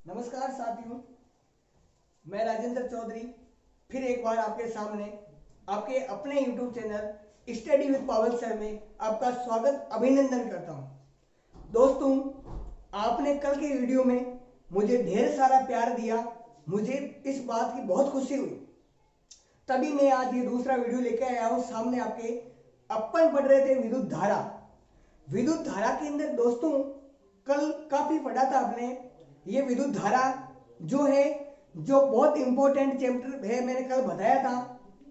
नमस्कार साथियों, मैं राजेंद्र चौधरी फिर एक बार आपके सामने आपके अपने YouTube चैनल स्टडी विद पावल सर में आपका स्वागत अभिनंदन करता हूं। दोस्तों, आपने कल के वीडियो में मुझे ढेर सारा प्यार दिया, मुझे इस बात की बहुत खुशी हुई। तभी मैं आज ये दूसरा वीडियो लेकर आया हूं सामने आपके। अपन पढ़ रहे थे विद्युत धारा। विद्युत धारा के अंदर दोस्तों कल काफी पढ़ा था आपने। ये विद्युत धारा जो है, जो बहुत इंपॉर्टेंट चैप्टर है, मैंने कल बताया था।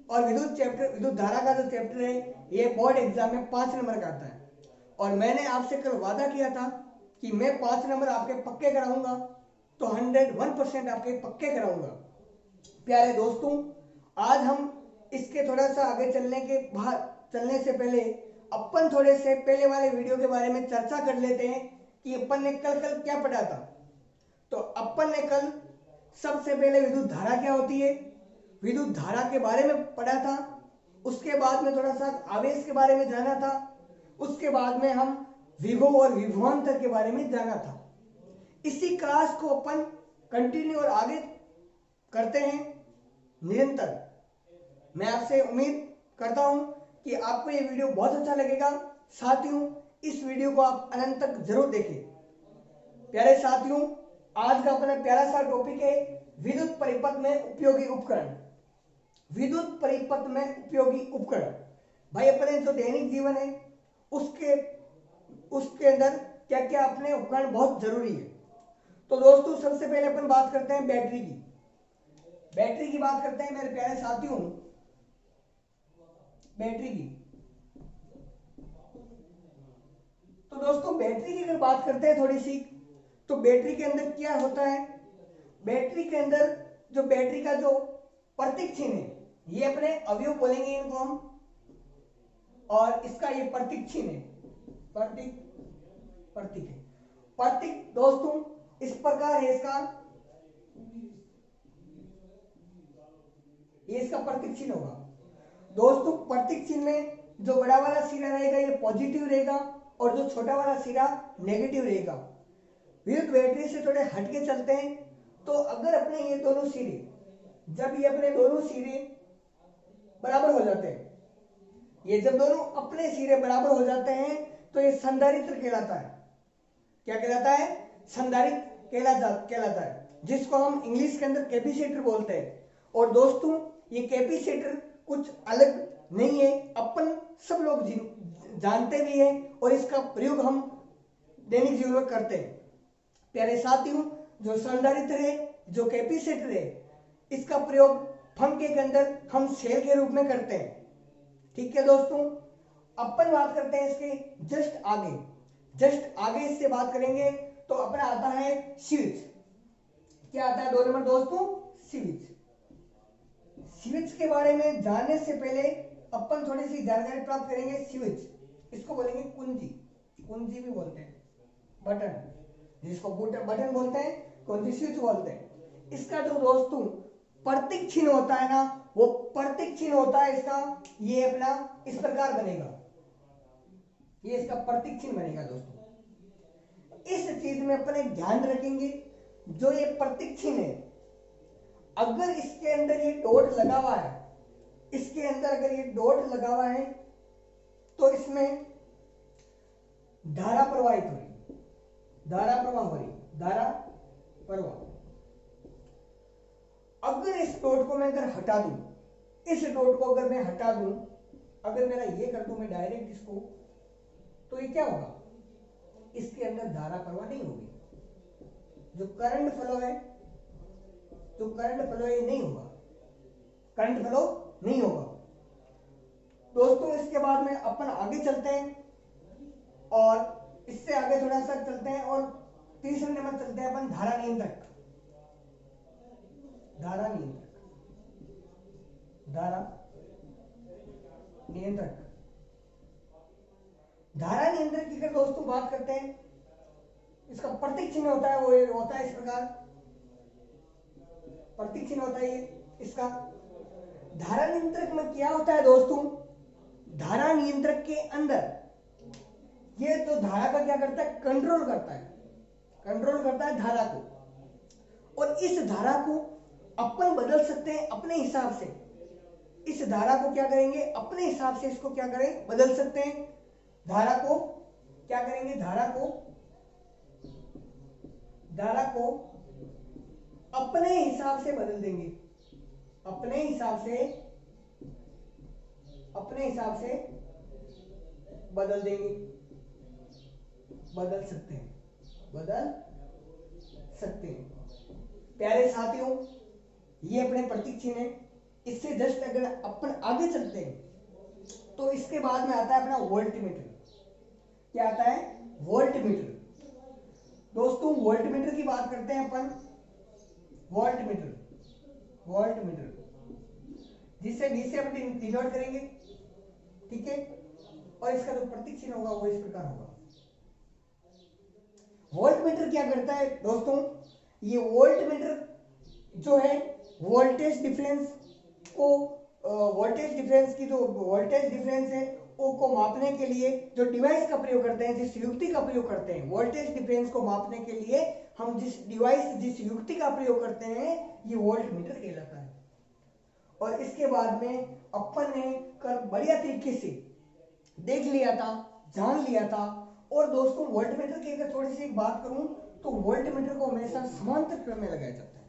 और विद्युत धारा का जो चैप्टर है ये बोर्ड एग्जाम में 5 नंबर का आता है। और मैंने आपसे कल वादा किया था कि मैं 5 नंबर आपके पक्के कराऊंगा, तो 101% आपके पक्के कराऊंगा। प्यारे दोस्तों, आज हम इसके थोड़ा सा आगे चलने से पहले अपन थोड़े से पहले वाले वीडियो के बारे में चर्चा कर लेते हैं कि अपन ने कल क्या पढ़ा था। तो अपन ने कल सबसे पहले विद्युत धारा क्या होती है, विद्युत धारा के बारे में पढ़ा था। उसके बाद में थोड़ा सा आवेश के बारे में जाना था। उसके बाद में हम विभव और विभवांतर के बारे में जाना था। इसी क्लास को अपन कंटिन्यू और आगे करते हैं निरंतर। मैं आपसे उम्मीद करता हूं कि आपको ये वीडियो बहुत अच्छा लगेगा। साथियों, इस वीडियो को आप अनंत तक जरूर देखें। प्यारे साथियों, आज का अपना प्यारा सा टॉपिक है विद्युत परिपथ में उपयोगी उपकरण। विद्युत परिपथ में उपयोगी उपकरण। भाई, अपने जो दैनिक जीवन है उसके उसके अंदर क्या क्या अपने उपकरण बहुत जरूरी है। तो दोस्तों, सबसे पहले अपन बात करते हैं बैटरी की बात करते हैं मेरे प्यारे साथियों। बैटरी की, तो दोस्तों बैटरी की अगर बात करते हैं थोड़ी सी, तो बैटरी के अंदर क्या होता है। बैटरी के अंदर जो बैटरी का जो प्रतीक चिन्ह है, ये अपने अवयव बोलेंगे इनको हम, और इसका ये प्रतीक चिन्ह है, प्रतीक है। प्रतीक दोस्तों इस प्रकार है, ये इसका प्रतीक चिन्ह होगा। दोस्तों, प्रतीक चिन्ह में जो बड़ा वाला सिरा रहेगा ये पॉजिटिव रहेगा, और जो छोटा वाला सिरा नेगेटिव रहेगा। विद्युत बैटरी से थोड़े हटके चलते हैं। तो अगर अपने ये दोनों सिरे, जब ये अपने दोनों सिरे बराबर हो जाते हैं, ये जब दोनों अपने सिरे बराबर हो जाते हैं तो ये संधारित्र कहलाता है। क्या कहलाता है? संधारित्र कहलाता है, जिसको हम इंग्लिश के अंदर कैपेसिटर बोलते हैं। और दोस्तों, ये कैपेसिटर कुछ अलग नहीं है, अपन सब लोग जानते भी हैं और इसका प्रयोग हम दैनिक जीवन में करते हैं। प्यारे साथियों, जो संधारित्र है, जो कैपेसिटर है, इसका प्रयोग पंखे के अंदर हम सेल के रूप में करते हैं। ठीक है दोस्तों, अपन बात करते हैं इसके जस्ट आगे इससे बात करेंगे तो अपना आता है स्विच। क्या आता है 2 नंबर दोस्तों? स्विच के बारे में जानने से पहले अपन थोड़ी सी जानकारी प्राप्त करेंगे। स्विच, इसको बोलेंगे कुंजी भी बोलते हैं, बटन, जिसको बटन बोलते हैं, कुंजी स्विच बोलते हैं। इसका जो दोस्तों प्रतीक चिन्ह होता है ना, वो प्रतीक चिन्ह होता है इसका, ये अपना इस प्रकार बनेगा, ये इसका प्रतीक चिन्ह बनेगा। दोस्तों, इस चीज में अपने ध्यान रखेंगे, जो ये प्रतीक चिन्ह है, अगर इसके अंदर ये डॉट लगा हुआ है, इसके अंदर अगर ये डॉट लगा हुआ है तो इसमें धारा प्रवाहित हो रही, धारा प्रवाह। अगर इस डॉट को मैं अगर हटा दूं, इस डॉट को अगर मैं हटा दूं, अगर मेरा ये कर दूं मैं डायरेक्ट इसको, तो ये क्या होगा? इसके अंदर धारा प्रवाह नहीं होगी। जो करंट फ्लो है ये नहीं होगा, करंट फ्लो नहीं होगा। दोस्तों, इसके बाद में अपन आगे चलते हैं और इससे आगे थोड़ा सा चलते हैं और तीसरे नंबर चलते हैं अपन धारा नियंत्रक। धारा नियंत्रक की अगर दोस्तों बात करते हैं, इसका प्रतीक चिन्ह होता है, वो होता है इस प्रकार, प्रतीक चिन्ह होता है ये इसका। धारा नियंत्रक में क्या होता है दोस्तों? धारा नियंत्रक के अंदर ये जो धारा का क्या करता है? कंट्रोल करता है धारा को। और इस धारा को अपन बदल सकते हैं अपने हिसाब से। इस धारा को क्या करेंगे, अपने हिसाब से इसको क्या करें, बदल सकते हैं। धारा को क्या करेंगे, धारा को अपने हिसाब से बदल देंगे, अपने हिसाब से बदल देंगे, बदल सकते हैं। प्यारे साथियों, ये अपने प्रतीक चिन्ह है। इससे जस्ट अगर अपन आगे चलते हैं तो इसके बाद में आता है अपना वोल्टमीटर। क्या आता है, वोल्टमीटर। दोस्तों वोल्टमीटर की बात करते हैं अपन। वोल्टमीटर जिससे V से अपन डिनोट करेंगे, ठीक है। और इसका जो प्रतीक चिन्ह होगा वो इस प्रकार होगा। वोल्टमीटर क्या करता है दोस्तों, ये वोल्टमीटर जो है वोल्टेज डिफरेंस की जो वोल्टेज डिफरेंस है को मापने के लिए जो डिवाइस का प्रयोग करते हैं, जिस युक्ति का प्रयोग करते हैं, वोल्टेज डिफरेंस को मापने के लिए हम जिस युक्ति का प्रयोग करते हैं, ये वोल्टमीटर कहलाता है। और इसके बाद में अपन ने बढ़िया तरीके से देख लिया था, जान लिया था। और दोस्तों वोल्टमीटर की अगर थोड़ी सी बात करूं तो वोल्टमीटर को हमेशा समांतर क्रम में लगाया जाता है।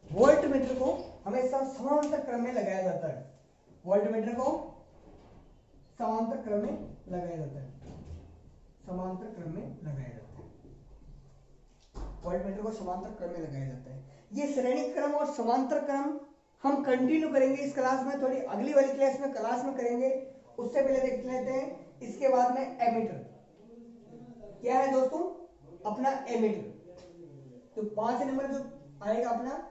वोल्टमीटर को हमेशा समांतर क्रम में लगाया जाता है। वोल्टमीटर को समांतर क्रम में लगाया जाता है। वोल्टमीटर को समांतर क्रम में लगाया जाता है। ये श्रेणी क्रम और समांतर क्रम हम कंटिन्यू करेंगे इस क्लास में, थोड़ी अगली वाली क्लास में करेंगे। उससे पहले देख लेते हैं इसके बाद में एमीटर। क्या है दोस्तों, अपना एमीटर। तो 5 नंबर जो आएगा अपना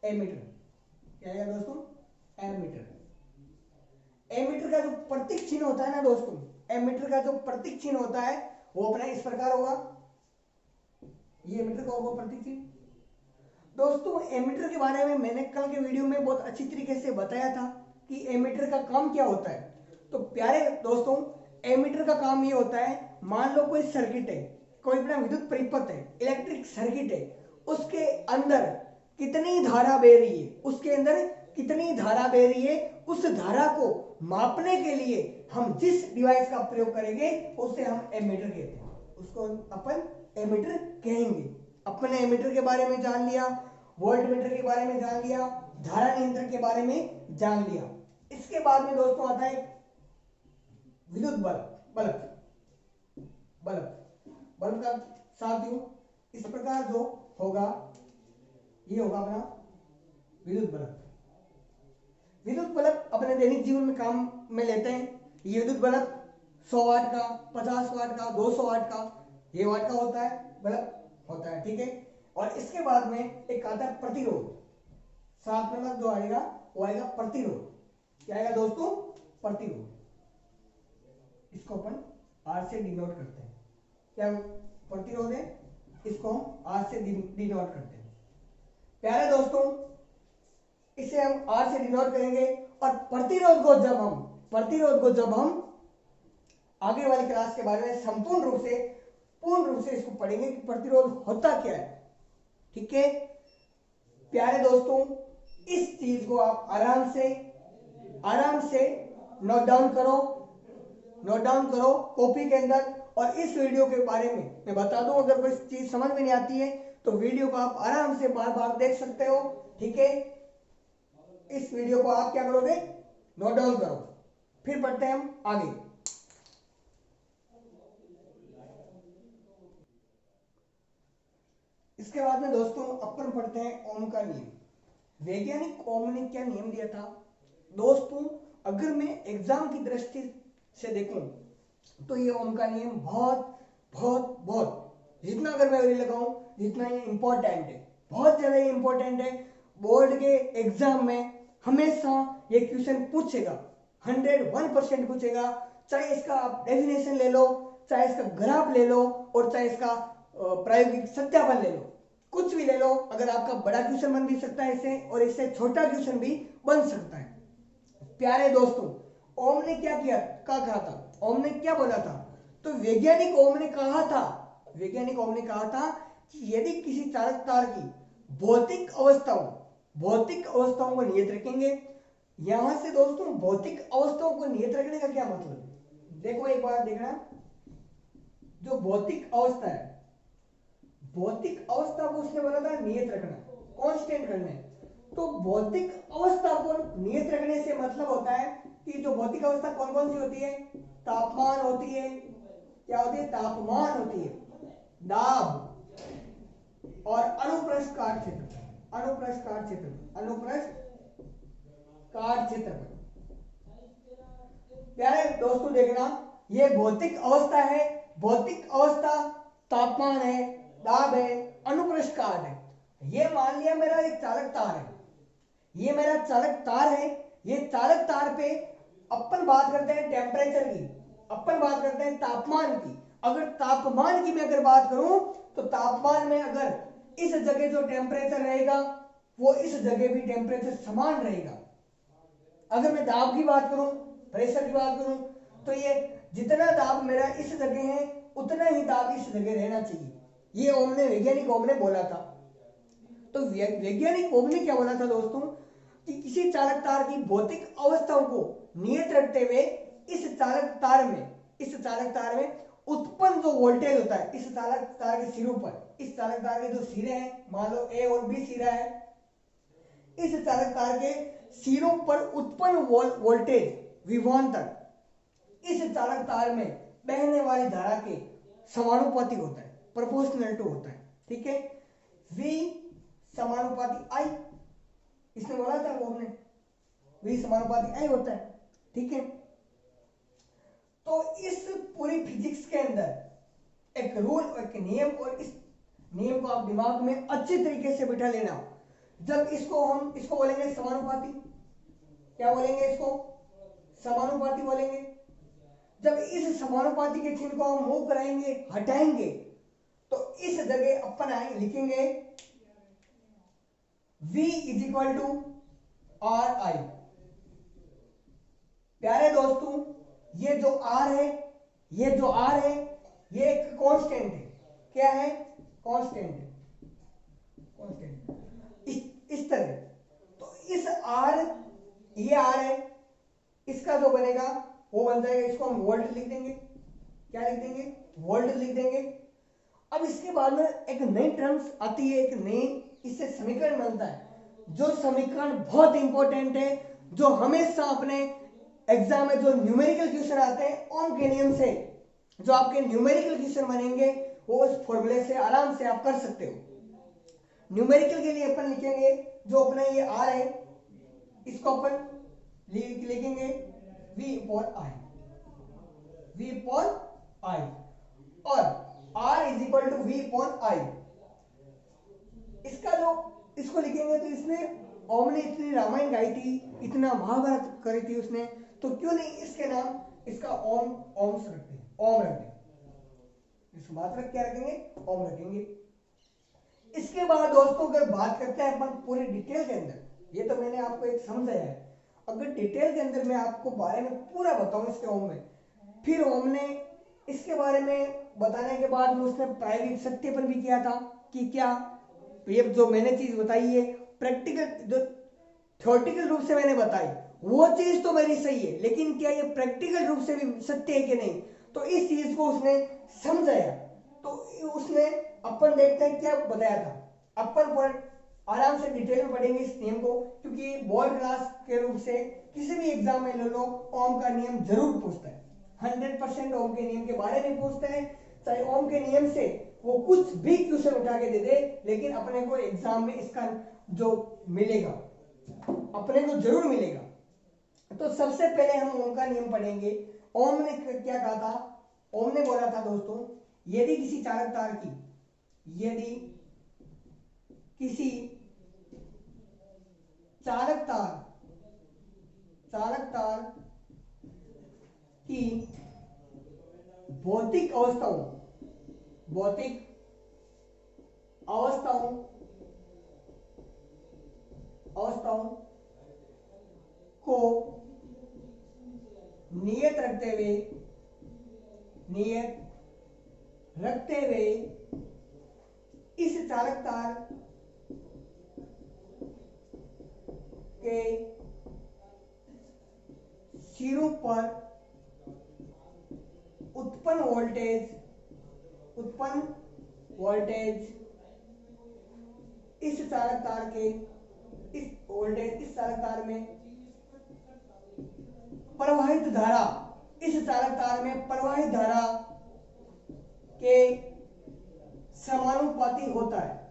एमीटर, क्या आएगा दोस्तों, एमीटर। एमीटर का जो प्रतीक चिन्ह होता है ना दोस्तों, एमीटर का जो प्रतीक चिन्ह होता है वो अपना इस प्रकार होगा। ये एमीटर का होगा प्रतीक चिन्ह। दोस्तों एमीटर के बारे में मैंने कल के वीडियो में बहुत अच्छी तरीके से बताया था कि एमीटर का काम क्या होता है। तो प्यारे दोस्तों, एमीटर का काम ये होता है, मान लो कोई सर्किट है, कोई अपना विद्युत परिपथ है, इलेक्ट्रिक सर्किट है, उसके अंदर कितनी धारा बह रही है, उस धारा को मापने के लिए हम जिस डिवाइस का प्रयोग करेंगे उसे हम एमीटर कहते हैं, उसको अपन एमीटर कहेंगे। अपने एमीटर के बारे में जान लिया, वोल्टमीटर के बारे में जान लिया, धारा नियंत्रक के बारे में जान लिया। इसके बाद में दोस्तों आता है विद्युत बल्ब का साथियों इस प्रकार जो होगा, ये होगा अपना विद्युत बल्ब अपने दैनिक जीवन में काम में लेते हैं। ये विद्युत बल्ब 100 वाट का, 50 वाट का, 200 वाट का, ये वाट का होता है, बल्ब होता है, ठीक है। और इसके बाद में एक आता है प्रतिरोध। 7 नंबर जो आएगा वो आएगा प्रतिरोध। क्या आएगा दोस्तों, प्रतिरोध। इसको अपन R से डिनोट करते हैं। क्या प्रतिरोध है, इसको हम R से डिनोट करते हैं। प्यारे दोस्तों, इसे हम R से डिनोट करेंगे। और प्रतिरोध को जब हम आगे वाली क्लास के बारे में पूर्ण रूप से इसको पढ़ेंगे कि प्रतिरोध होता क्या है, ठीक है। प्यारे दोस्तों, इस चीज को आप आराम से नोट डाउन करो कॉपी के अंदर। और इस वीडियो के बारे में मैं बता दूं, अगर कोई चीज समझ में नहीं आती है तो वीडियो को आप आराम से बार देख सकते हो, ठीक है। इस वीडियो को आप क्या करोगे, नोट डाउन करो। फिर पढ़ते हैं हम आगे। इसके बाद में दोस्तों अपन पढ़ते हैं ओम का नियम। वैज्ञानिक ओम ने क्या नियम दिया था दोस्तों, अगर मैं एग्जाम की दृष्टि से देखूं तो ये ओम का नियम बहुत जितना अगर मैं लगाऊं जितना ये इंपॉर्टेंट है, बहुत ज्यादा इंपॉर्टेंट है। बोर्ड के एग्जाम में हमेशा ये क्वेश्चन पूछेगा, 101% पूछेगा। चाहे इसका आप डेफिनेशन ले लो, चाहे इसका ग्राफ ले लो, और चाहे इसका प्रायोगिक सत्यापन ले लो, कुछ भी ले लो। अगर आपका बड़ा क्वेश्चन बन भी सकता है इससे, और इससे छोटा क्वेश्चन भी बन सकता है। प्यारे दोस्तों, ओम ने क्या कहा था, ओम ने क्या बोला था, तो वैज्ञानिक ओम ने कहा था कि यदि किसी चालक तार की भौतिक अवस्थाओं को नियत रखेंगे। यहां से दोस्तों भौतिक अवस्थाओं को नियत रखने का क्या मतलब है? देखो एक बार देखना, जो भौतिक अवस्था है, भौतिक अवस्था को उसने बोला था नियत रखना, कांस्टेंट करना है। तो भौतिक अवस्था को नियत रखने से मतलब होता है कि जो भौतिक अवस्था कौन कौन सी होती है? तापमान होती है, क्या होती है? तापमान होती है, दाब और अनुप्रस्थ काट क्षेत्र, अनुप्रस्थ काट क्षेत्र, अनुप्रस्थ काट क्षेत्र। प्यारे दोस्तों देखना, ये भौतिक अवस्था है, भौतिक अवस्था तापमान है, दाब है, अनुप्रस्थ काट है। ये मान लिया मेरा एक चालक तार है, ये मेरा चालक तार है। ये चालक तार पे अपन बात करते हैं टेम्परेचर की, अपन बात करते हैं तापमान की। अगर तापमान की मैं अगर बात करूं तो तापमान में अगर इस जगह जो टेम्परेचर रहेगा वो इस जगह भी टेम्परेचर समान रहेगा। अगर मैं दाब की बात करूं, प्रेशर की बात करूं, तो ये जितना दाब मेरा इस जगह है उतना ही दाब इस जगह रहना चाहिए। ये वैज्ञानिक ओम ने बोला था। तो वैज्ञानिक ओम ने क्या बोला था दोस्तों कि किसी चालक तार की भौतिक अवस्थाओं को नियत रखते हुए इस चालक तार में उत्पन्न जो वोल्टेज होता है इस चालक तार के सिरों पर, इस चालक तार के जो सिरे हैं, मान लो ए और बी सिरा है, इस चालक तार के सिरों पर उत्पन्न वोल्टेज विभवांतर इस चालक तार में बहने वाली धारा के समानुपाती होता है, प्रोपोर्शनल टू होता है। ठीक है, V समानुपाती I, इसने बोला था वो हमने, V समानुपाती I होता है। ठीक है, तो इस पूरी फिजिक्स के अंदर एक रूल, एक नियम, और इस नियम को आप दिमाग में अच्छे तरीके से बिठा लेना। जब हम इसको बोलेंगे समानुपाती, क्या बोलेंगे? इसको समानुपाती बोलेंगे। जब इस समानुपाती के चिन्ह को हम मूव कराएंगे, हटाएंगे, तो इस जगह अपन आएंगे, लिखेंगे V is equal to R I. प्यारे दोस्तों, ये जो R है, ये एक कांस्टेंट है। क्या है? कांस्टेंट है, कांस्टेंट इस तरह। तो इस R, ये R है, इसका जो बनेगा वो बन जाएगा, इसको हम वोल्ट लिख देंगे। क्या लिख देंगे? वोल्ट लिख देंगे। अब इसके बाद में एक नई टर्म्स आती है, एक नई इससे समीकरण बनता है, जो समीकरण बहुत इंपॉर्टेंट है, जो हमेशा अपने एग्जाम में जो न्यूमेरिकल क्वेश्चन आते हैं ओम के नियम से, जो आपके न्यूमेरिकल क्वेश्चन बनेंगे वो उस फॉर्मूले से आराम से आप कर सकते हो। न्यूमेरिकल के लिए अपन लिखेंगे, जो अपना ये R है, इसको अपन लिखेंगे V upon I, V upon I, और R is equal to V upon I। इसका जो इसको लिखेंगे तो इसने ओम ने इतनी रामायण गाई थी, इतना महाभारत करी थी उसने, तो क्यों नहीं इसके नाम, इसका ओम से रखते हैं, ओम रखते हैं। इस मात्रक क्या रखेंगे? ओम रखेंगे। इसके बाद दोस्तों अगर बात करते हैं अपन पूरे डिटेल के अंदर, ये तो मैंने आपको एक समझाया है, अगर डिटेल के अंदर मैं आपको बारे में पूरा बताऊं इसके ओम में, फिर ओम ने इसके बारे में बताने के बाद में उसने प्रायोगिक सत्यापन भी किया था कि क्या ये जो मैंने चीज बताई है प्रैक्टिकल, जो थ्योरेटिकल रूप से मैंने बताई वो चीज तो मेरी सही है, लेकिन क्या ये प्रैक्टिकल रूप से भी सत्य है कि नहीं, तो इस चीज को उसने समझाया। तो उसने अपन देखते हैं क्या बताया था। अपन पर आराम से डिटेल में पढ़ेंगे इस नियम को, क्योंकि बोर्ड क्लास के रूप से किसी भी एग्जाम में ले लो ओम का नियम जरूर पूछता है, 100% ओम के नियम के बारे में पूछता है। चाहे ओम के नियम से वो कुछ भी क्वेश्चन उठा के दे दे, लेकिन अपने को एग्जाम में इसका जो मिलेगा अपने को जरूर मिलेगा। तो सबसे पहले हम ओम का नियम पढ़ेंगे। ओम ने क्या कहा था? ओम ने बोला था दोस्तों, यदि किसी चालक तार की, यदि किसी चालक तार की भौतिक अवस्थाओं को नियत रखते हुए इस चालक तार के सिरों पर उत्पन्न वोल्टेज इस चालक तार के इस वोल्टेज इस चालक तार में प्रवाहित धारा इस चालक तार में प्रवाहित धारा के समानुपाती होता है।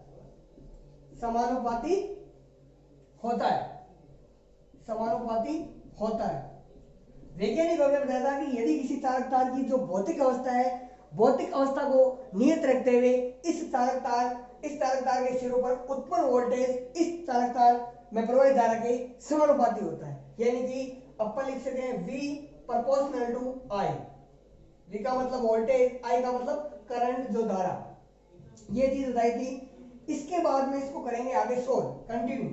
वैज्ञानिक ने बताया था कि यदि किसी चालक तार की जो भौतिक अवस्था है, भौतिक अवस्था को नियत रखते हुए इस चालक तार के सिरों पर उत्पन्न वोल्टेज इस चालक तार में प्रवाहित धारा के समानुपाती होता है। यानी कि अपन लिख सकते हैं V proportional to I। V का मतलब वोल्टेज, I का मतलब करंट, जो धारा। ये चीज बताई थी। इसके बाद में इसको करेंगे आगे सोल्व, कंटिन्यू,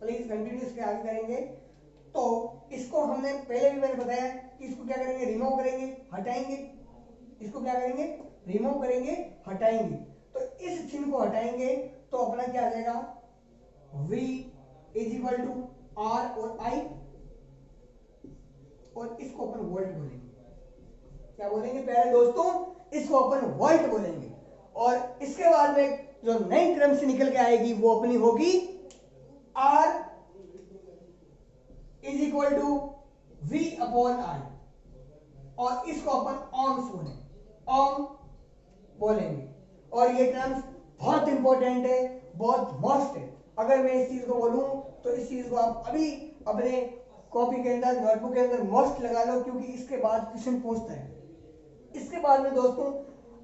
प्लीज कंटिन्यू इसके आगे करेंगे। तो इसको हमने पहले भी मैंने बताया कि इसको क्या करेंगे, रिमूव करेंगे, हटाएंगे। इसको क्या करेंगे, रिमूव करेंगे, हटाएंगे। तो इस चिन्ह को हटाएंगे तो अपना क्या आ जाएगा, V is equal to R और I, और इसको अपन वोल्ट बोलेंगे। क्या बोलेंगे प्यारे दोस्तों, इसको अपन वोल्ट बोलेंगे। और इसके बाद में जो नई टर्म से निकल के आएगी वो अपनी होगी R is equal to V upon I, और इसको अपन ओम बोलेंगे। और ये टर्म्स बहुत इंपॉर्टेंट है, बहुत मस्ट है। अगर मैं इस चीज को बोलूं तो इस चीज को आप अभी अपने कॉपी के अंदर, नोटबुक के अंदर मस्ट लगा लो, क्योंकि इसके बाद क्वेश्चन पूछता है। इसके बाद में दोस्तों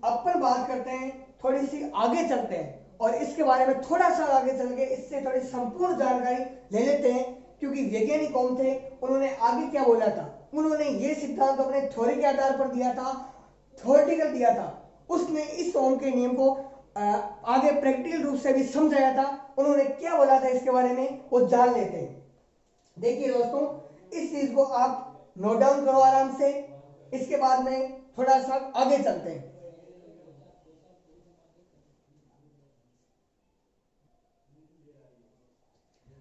अपन बात करते हैं, थोड़ी सी आगे चलते हैं और इसके बारे में थोड़ा सा आगे चल के इससे थोड़ी संपूर्ण जानकारी ले लेते हैं। क्योंकि वैज्ञानिक कौन थे, उन्होंने आगे क्या बोला था, उन्होंने ये सिद्धांत अपने थ्योरी के आधार पर दिया था, थ्योरेटिकल दिया था। उसने इस ओम के नियम को आगे प्रैक्टिकल रूप से भी समझाया था। उन्होंने क्या बोला था इसके बारे में वो जान लेते हैं। देखिए दोस्तों, इस चीज को आप नोट डाउन करो आराम से। इसके बाद में थोड़ा सा आगे चलते हैं।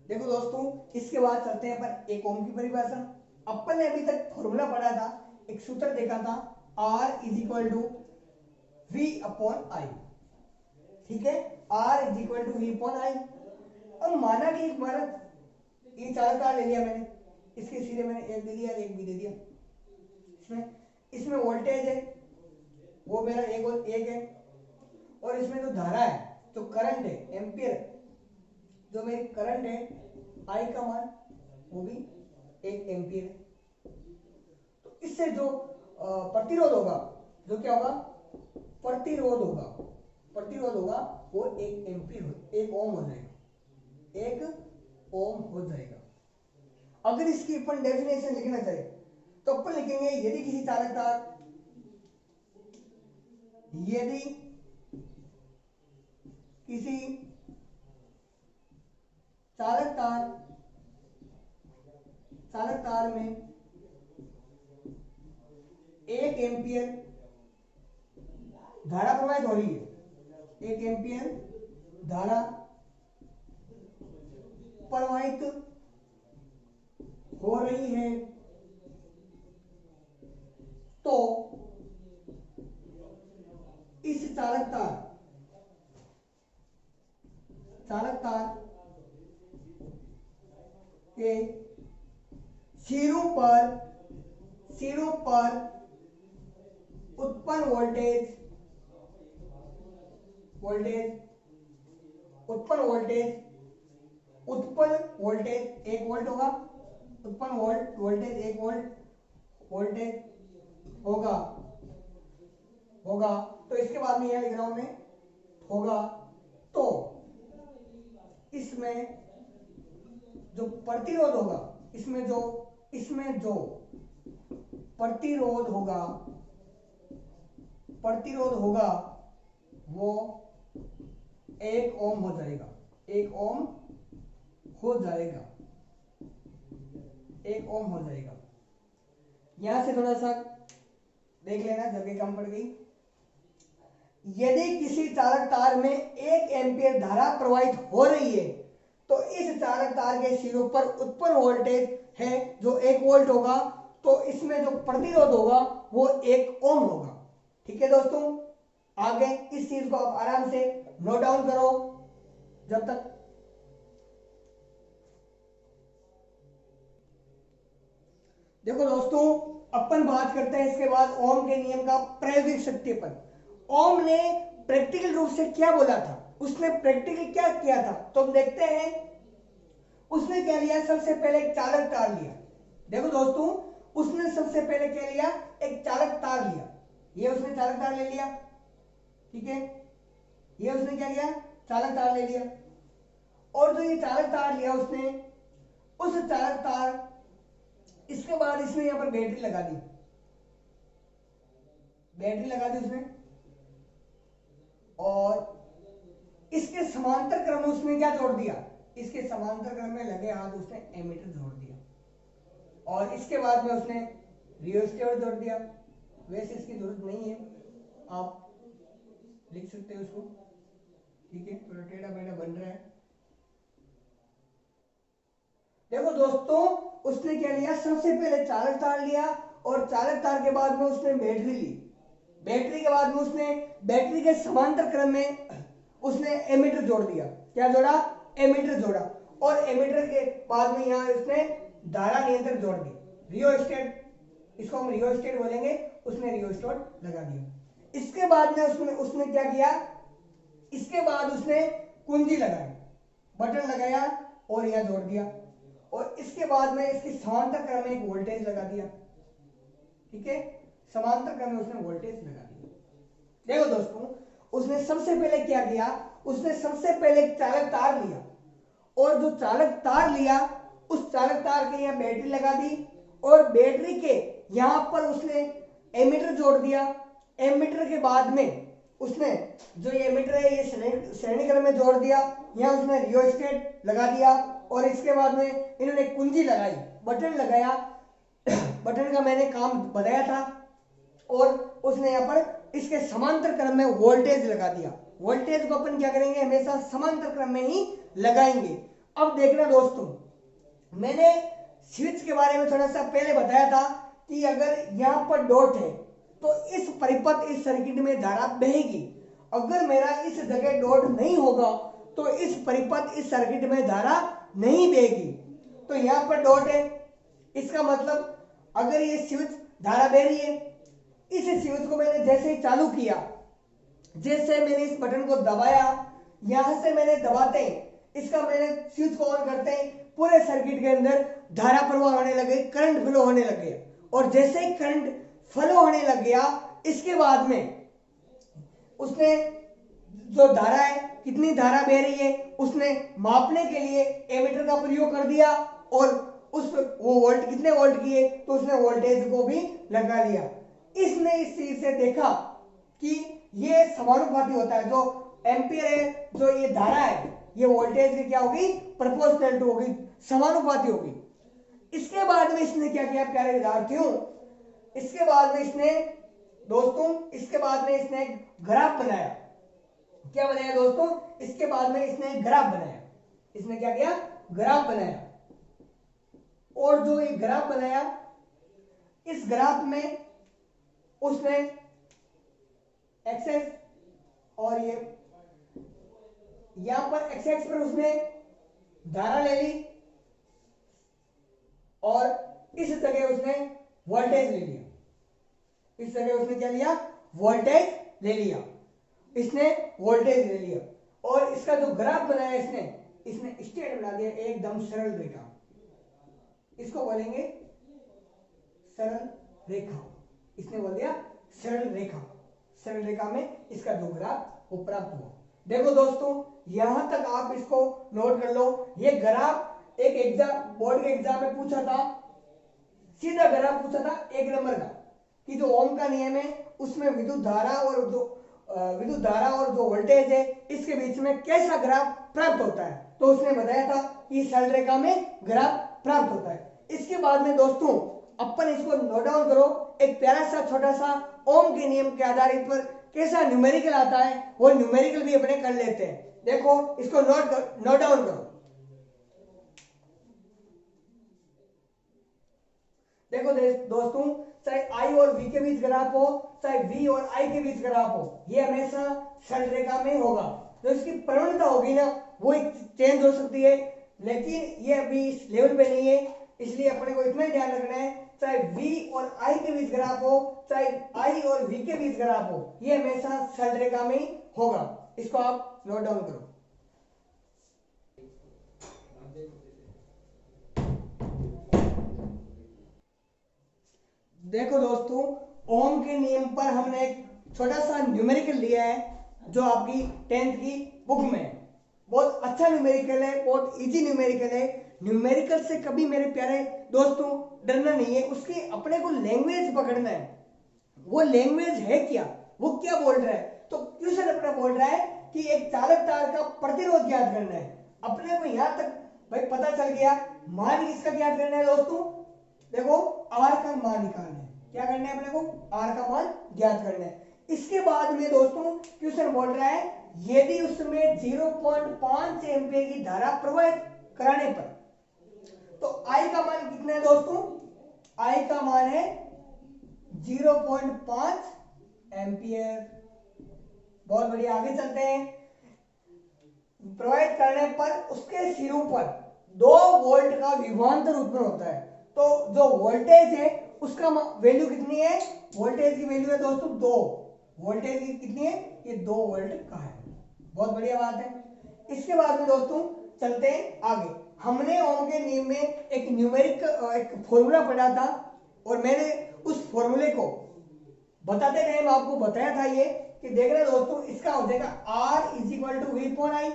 देखो दोस्तों, इसके बाद चलते हैं पर एक ओम की परिभाषा। अपन ने अभी तक फॉर्मूला पढ़ा था, एक सूत्र देखा था, R is equal to V upon I। ठीक है, R is equal to V upon I। अब माना कि एक बार ये चालक तार ले लिया मैंने, इसके सिरे मैंने एक दे दिया, एक भी दे दिया। इसमें वोल्टेज है वो मेरा एक है, और इसमें जो धारा है, जो करंट है, एम्पियर, जो मेरी करंट है, I का मान वो भी 1 एम्पियर है। तो इससे जो प्रतिरोध होगा, जो क्या होगा, प्रतिरोध होगा वो 1 एम्पियर, 1 ओम हो जाएगा, 1 ओम हो जाएगा। अगर इसकी अपन डेफिनेशन लिखना चाहे तो अपन लिखेंगे, यदि किसी चालक तार चालक तार में 1 एम्पियर धारा प्रवाहित हो रही है, 1 एम्पियर धारा प्रवाहित हो रही है, तो इस चालक तार के सिरों पर उत्पन्न वोल्टेज 1 वोल्ट होगा, उत्पन्न वोल्टेज 1 वोल्टेज होगा। तो इसके बाद में यह लिख रहा हूं मैं, होगा। तो इसमें जो प्रतिरोध होगा, इसमें जो प्रतिरोध होगा वो 1 ओम हो जाएगा, 1 ओम हो जाएगा। यहां से थोड़ा सा देख लेना, जगह कम पड़ गई। यदि किसी चालक तार में 1 एम्पियर धारा प्रवाहित हो रही है तो इस चालक तार के सिरों पर उत्पन्न वोल्टेज है जो 1 वोल्ट होगा, तो इसमें जो प्रतिरोध होगा वो 1 ओम होगा। ठीक है दोस्तों, आगे इस चीज को आप आराम से नोट डाउन करो जब तक। देखो दोस्तों, अपन बात करते हैं इसके बाद ओम के नियम का प्रायोगिक सत्यापन। ओम ने प्रैक्टिकल रूप से क्या बोला था, उसने प्रैक्टिकल क्या किया था, तो हम देखते हैं। उसने क्या लिया, सबसे पहले एक चालक तार लिया। देखो दोस्तों, उसने सबसे पहले क्या लिया, एक चालक तार लिया। ये उसने चालक तार ले लिया, ठीक है, ये उसने क्या लिया, चालक तार ले लिया। और जो ये चालक तार लिया उसने, उस चालक तार, इसके बाद इसने यहां पर बैटरी लगा दी, बैटरी लगा दी उसने, और इसके समांतर क्रम में उसने क्या जोड़ दिया, इसके समांतर क्रम में लगे हाथ उसने एमीटर जोड़ दिया, और इसके बाद में उसने रियोस्टेट जोड़ दिया। वैसे इसकी जरूरत नहीं है, आप लिख सकते हो उसको, ठीक है, थोड़ा टेढ़ा मेढ़ा बन रहा है। देखो दोस्तों, उसने क्या लिया, सबसे पहले चालक तार लिया, और चालक तार के बाद में उसने बैटरी ली, बैटरी के बाद में उसने बैटरी के समांतर क्रम में उसने एमीटर जोड़ दिया। क्या जोड़ा, एमीटर जोड़ा, और एमीटर के बाद में यहां उसने धारा नियंत्रक जोड़ दी, रियोस्टेट, इसको हम रियोस्टेट बोलेंगे, उसने रियोस्टेट लगा दिया। इसके बाद में उसने क्या किया, इसके बाद उसने कुंजी लगाई, बटन लगाया और यहां जोड़ दिया, और इसके बाद में इसकी समांतर क्रम में एक वोल्टेज लगा दिया। ठीक है, समांतर क्रम में उसने वोल्टेज लगा दिया। देखो दोस्तों, उसने सबसे पहले क्या किया, उसने सबसे पहले एक चालक तार लिया, और जो चालक तार लिया उस चालक तार के यहाँ बैटरी लगा दी, और बैटरी के यहां पर उसने एमीटर जोड़ दिया। एमीटर के बाद में उसने जो ये एमीटर है ये श्रेणी क्रम में जोड़ दिया, यहाँ उसने रियोस्टेट लगा दिया, और इसके बाद में इन्होंने कुंजी लगाई, बटन लगाया, बटन का मैंने काम बताया था, और उसने यहाँ पर इसके समांतर क्रम में वोल्टेज लगा दिया। वोल्टेज को अपन क्या करेंगे, हमेशा समांतर क्रम में ही लगाएंगे। अब देखना दोस्तों, मैंने स्विच के बारे में थोड़ा सा पहले बताया था कि अगर यहाँ पर डॉट है तो इस परिपथ, इस सर्किट में धारा बहेगी। अगर मेरा इस जगह डॉट नहीं होगा तो इस परिपथ, इस सर्किट में धारा नहीं बहेगी। तो यहाँ पर डॉट है, इसका मतलब अगर ये स्विच धारा बह रही है, इस स्विच को मैंने जैसे ही चालू किया, जैसे मैंने इस बटन को दबाया, यहां से मैंने दबाते ही इसका मैंने स्विच को ऑन करते ही पूरे सर्किट के अंदर धारा प्रवाह होने लगे, करंट फ्लो होने लगे, और जैसे ही करंट फ्लो होने लग गया, इसके बाद में उसने जो धारा है, कितनी धारा बह रही है, उसने मापने के लिए एमीटर का प्रयोग कर दिया, और उस वो वोल्ट कितने वोल्ट की है तो उसने वोल्टेज को भी लगा लिया। इसने इस चीज से देखा कि ये समानुपाती होता है, जो एम्पियर है, जो ये धारा है, ये वोल्टेज की क्या होगी, प्रोपोर्शनल टू होगी, समानुपाती होगी। इसके बाद में इसने क्या किया प्यारे विद्यार्थियों, इसके बाद में इसने दोस्तों, इसके बाद में इसने एक ग्राफ बनाया। क्या बनाया दोस्तों, इसके बाद में इसने एक ग्राफ बनाया। इसने क्या किया, ग्राफ बनाया, और जो ये ग्राफ बनाया, इस ग्राफ में उसने एक्सेस, और ये यहां पर एक्स एक्स पर उसने धारा ले ली, और इस जगह उसने वोल्टेज ले लिया। इस जगह उसने क्या लिया, वोल्टेज ले लिया, इसने वोल्टेज ले लिया, और इसका जो ग्राफ बनाया इसने स्ट्रेट बना दिया, एकदम सरल रेखा, इसको बोलेंगे सरल रेखा। इसने बोल दिया सरल रेखा, सरल रेखा में इसका जो ग्राफ वो प्राप्त हुआ। देखो दोस्तों, यहां तक आप इसको नोट कर लो। ये ग्राफ एक एग्जाम, बोर्ड के एग्जाम में पूछा था, सीधा ग्राफ पूछा था 1 नंबर का, कि जो ओम का नियम है उसमें विद्युत धारा और जो वोल्टेज है इसके बीच में कैसा ग्राफ प्राप्त होता है, तो उसने बताया था कि सरल रेखा में ग्राफ प्राप्त होता है। इसके बाद में दोस्तों अपन इसको नोट डाउन करो, एक प्यारा सा छोटा सा ओम के नियम के आधारित पर कैसा न्यूमेरिकल आता है, वो न्यूमेरिकल भी अपने कर लेते हैं। देखो इसको नोट डाउन करो। देखो दोस्तों, चाहे आई और वी के बीच ग्राफ हो, चाहे वी और आई के बीच ग्राफ हो, ये हमेशा सरल रेखा में होगा। जो इसकी प्रवणता होगी ना, वो चेंज हो सकती है, लेकिन ये अभी इस लेवल पे नहीं है, इसलिए अपने को इतना ही ध्यान रखना है, चाहे v और i के बीच ग्राफ हो, चाहे i और v के बीच ग्राफ हो, ये हमेशा सरल रेखा में ही होगा। इसको आप नोट डाउन करो। देखो दोस्तों, ओम के नियम पर हमने एक छोटा सा न्यूमेरिकल लिया है, जो आपकी 10th की बुक में है। बहुत अच्छा न्यूमेरिकल है, बहुत इजी न्यूमेरिकल है। न्यूमेरिकल से कभी मेरे प्यारे दोस्तों डरना नहीं है, उसकी अपने को लैंग्वेज पकड़ना है। वो लैंग्वेज है क्या, वो क्या बोल रहा है। तो क्वेश्चन अपना बोल रहा है कि एक चालक तार का प्रतिरोध ज्ञात करना है। अपने को यहां तक भाई पता चल गया। मान किसका ज्ञात करना है दोस्तों, देखो आर का मान निकालना है। क्या करना है अपने को, आर का मान ज्ञात करना है। इसके बाद में दोस्तों क्वेश्चन बोल रहा है, यदि उसमें 0.5 एम्पीयर की धारा प्रवाहित कराने पर, तो आई का मान कितना है दोस्तों, आई का मान है 0.5 एम्पीयर। बहुत बढ़िया, आगे चलते हैं। प्रवाहित करने पर उसके सिरों पर 2 वोल्ट का विभवांतर उत्पन्न होता है। तो जो वोल्टेज है उसका वैल्यू कितनी है, वोल्टेज की वैल्यू है दोस्तों 2। वोल्टेज की कितनी है, ये 2 वोल्ट का है। बहुत बढ़िया बात है। इसके बाद में दोस्तों चलते हैं आगे। हमने ओम के नियम में एक न्यूमेरिक एक फॉर्मूला पढ़ा था, और मैंने उस फॉर्मूले को बताते टाइम आपको बताया था ये कि देख रहे दोस्तों, इसका हो जाएगा R is equal to V upon I.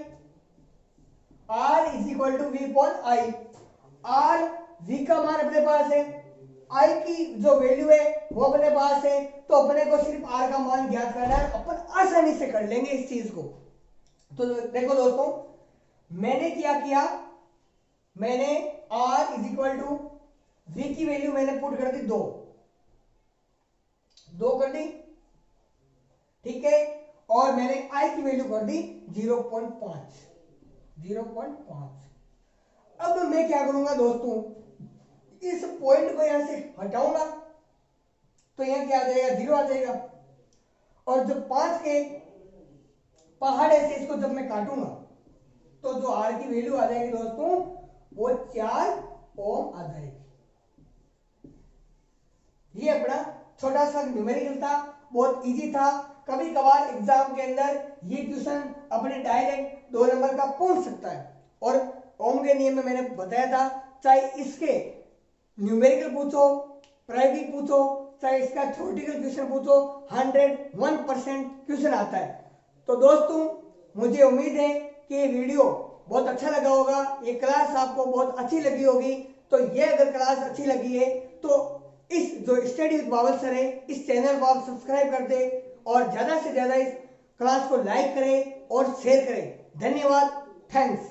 R is equal to V upon I. R V का मान अपने पास है, I की जो वैल्यू है वो अपने पास है, तो अपने को सिर्फ R का मान ज्ञात करना है। अपन आसानी से कर लेंगे इस चीज को। तो देखो दोस्तों, मैंने क्या किया, मैंने R is equal to V की वैल्यू मैंने पुट कर दी 2 कर दी, ठीक है। और मैंने I की वैल्यू कर दी 0.5। अब मैं क्या करूंगा दोस्तों, इस पॉइंट को यहां से हटाऊंगा, तो यहां क्या आ जाएगा, 0 आ जाएगा। और जब 5 के पहाड़े से इसको जब मैं काटूंगा, तो जो R की वैल्यू आ जाएगी दोस्तों, वो 4 ओम आ जाएगी। ये अपना छोटा सा न्यूमेरिकल था, बहुत इजी था। कभी कभार एग्जाम के अंदर ये क्वेश्चन अपने डायरेक्ट 2 नंबर का पूछ सकता है। और ओम के नियम में मैंने बताया था, चाहे इसके न्यूमेरिकल पूछो, प्रायोगिक पूछो, चाहे इसका थ्योरेटिकल क्वेश्चन पूछो, 101% क्वेश्चन आता है। तो दोस्तों मुझे उम्मीद है कि ये वीडियो बहुत अच्छा लगा होगा, ये क्लास आपको बहुत अच्छी लगी होगी। तो ये अगर क्लास अच्छी लगी है तो इस जो स्टडी विद बाबल सर है, इस चैनल को आप सब्सक्राइब कर दें, और ज्यादा से ज्यादा इस क्लास को लाइक करें और शेयर करें। धन्यवाद, थैंक्स।